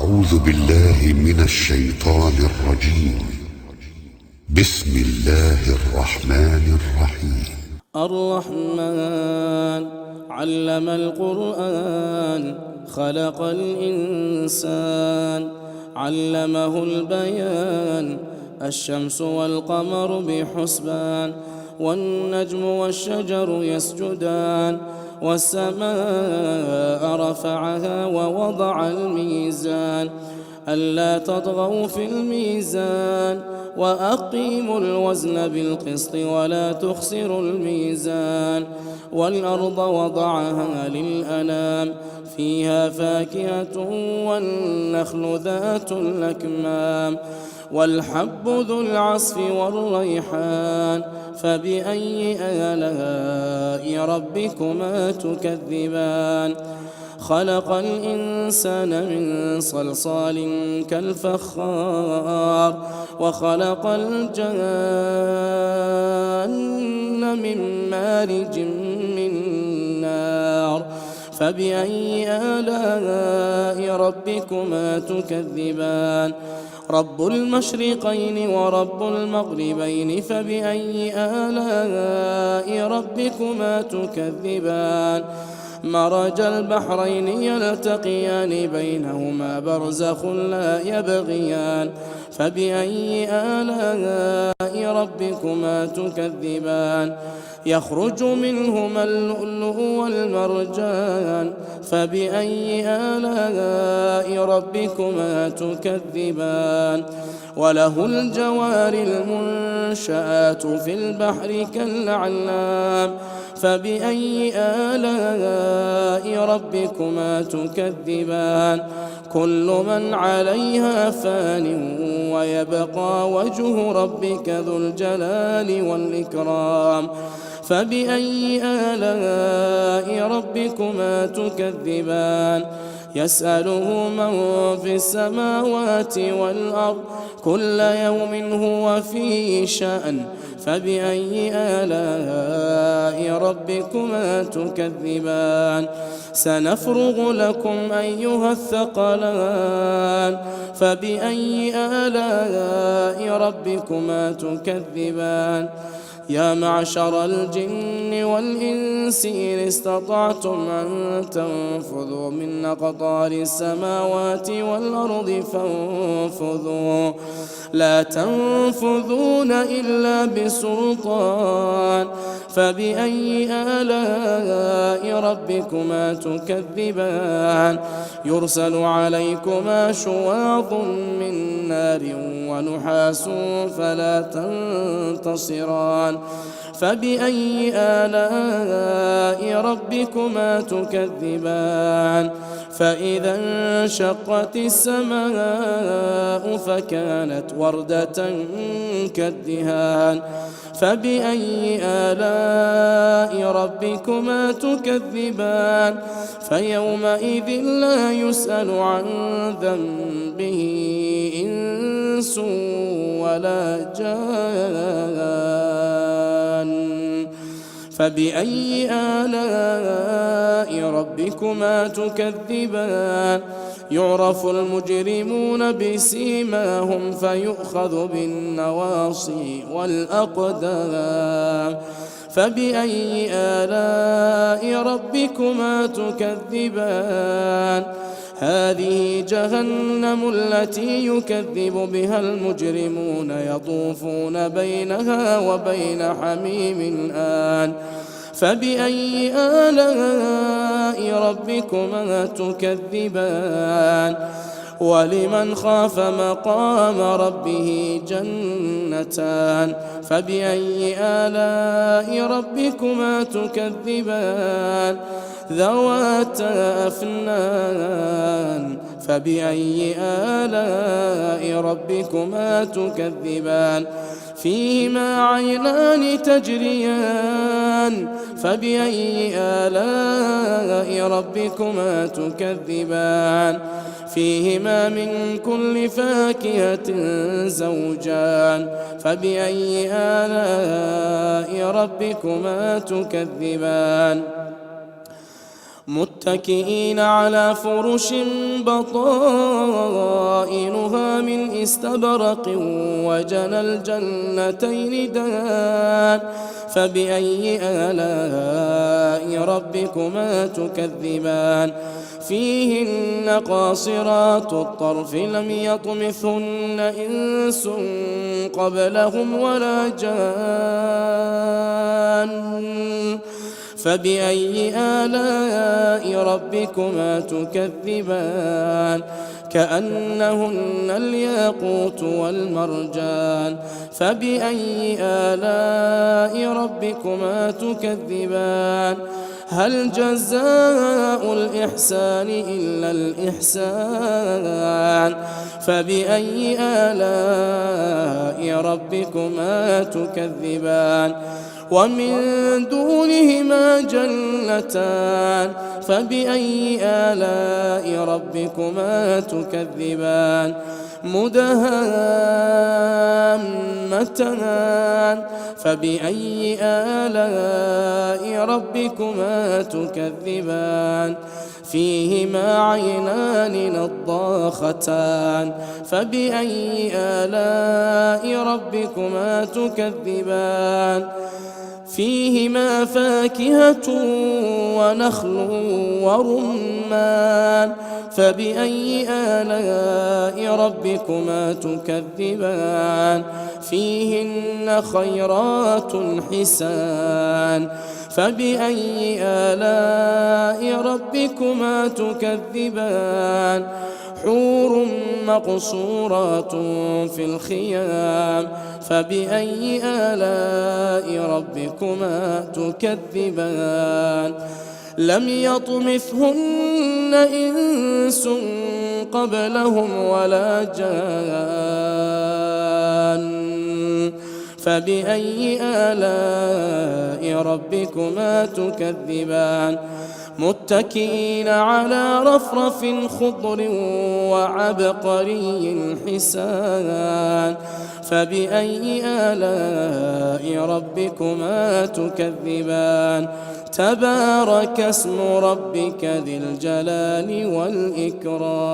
أعوذ بالله من الشيطان الرجيم. بسم الله الرحمن الرحيم. الرحمن علم القرآن خلق الإنسان علمه البيان الشمس والقمر بحسبان والنجم والشجر يسجدان والسماء رفعها ووضع الميزان ألا تطغوا في الميزان وأقيموا الوزن بالقسط ولا تخسروا الميزان والأرض وضعها للأنام فيها فاكهة والنخل ذات الأكمام والحب ذو العصف والريحان فبأي آلاء ربكما تكذبان خلق الإنسان من صلصال كالفخار وخلق الجان من مارج من نار فبأي آلاء ربكما تكذبان رب المشرقين ورب المغربين فبأي آلاء ربكما تكذبان مرج البحرين يلتقيان بينهما برزخ لا يبغيان فبأي آلاء ربكما تكذبان يخرج منهما اللؤلؤ والمرجان فبأي آلاء ربكما تكذبان وله الجوار المنشآت في البحر كالأعلام فبأي آلاء ربكما تكذبان كل من عليها فان ويبقى وجه ربك ذو الجلال والإكرام فبأي آلاء ربكما تكذبان يسأله من في السماوات والأرض كل يوم هو في شأن فبأي آلاء ربكما تكذبان سنفرغ لكم أيها الثقلان فبأي آلاء ربكما تكذبان يا معشر الجن والإنس إن استطعتم أن تنفذوا من أقطار السماوات والأرض فانفذوا لا تنفذون إلا بسلطان فبأي آلاء ربكما تكذبان يرسل عليكما شواظ من نار ونحاس فلا تنتصران فبأي آلاء ربكما تكذبان فإذا انشقت السماء فكانت وردة كالدهان فبأي آلاء ربكما تكذبان فيومئذ لا يسأل عن ذنبه إنس ولا جان فبأي آلاء ربكما تكذبان يعرف المجرمون بسيماهم فيؤخذ بالنواصي والأقدام فبأي آلاء ربكما تكذبان هذه جهنم التي يكذب بها المجرمون يطوفون بينها وبين حميم آن فبأي آلاء ربكما تكذبان ولمن خاف مقام ربه جنتان فبأي آلاء ربكما تكذبان ذواتا أفنان فبأي آلاء ربكما تكذبان فيهما عينان تجريان فبأي آلاء ربكما تكذبان فيهما من كل فاكهة زوجان فبأي آلاء ربكما تكذبان متكئين على فرش بطائنها استبرق وجنى الجنتين دان فبأي آلاء ربكما تكذبان فيهن قاصرات الطرف لم يطمثهن إنس قبلهم ولا جان فبأي آلاء ربكما تكذبان كأنهن الياقوت والمرجان فبأي آلاء ربكما تكذبان هل جزاء الإحسان إلا الإحسان فبأي آلاء ربكما تكذبان ومن دونهما جنتان فبأي آلاء ربكما تكذبان مدهامتان فبأي آلاء ربكما تكذبان فيهما عينان نضاختان فبأي آلاء ربكما تكذبان فيهما فاكهة ونخل ورمان فبأي آلاء ربكما تكذبان فيهن خيرات حسان فبأي آلاء ربكما تكذبان حور مقصورات في الخيام فبأي آلاء ربكما تكذبان لم يطمثهن إنس قبلهم ولا جان فبأي آلاء ربكما تكذبان متكئين على رفرف خضر وعبقري حسان فبأي آلاء ربكما تكذبان تبارك اسم ربك ذي الجلال والإكرام.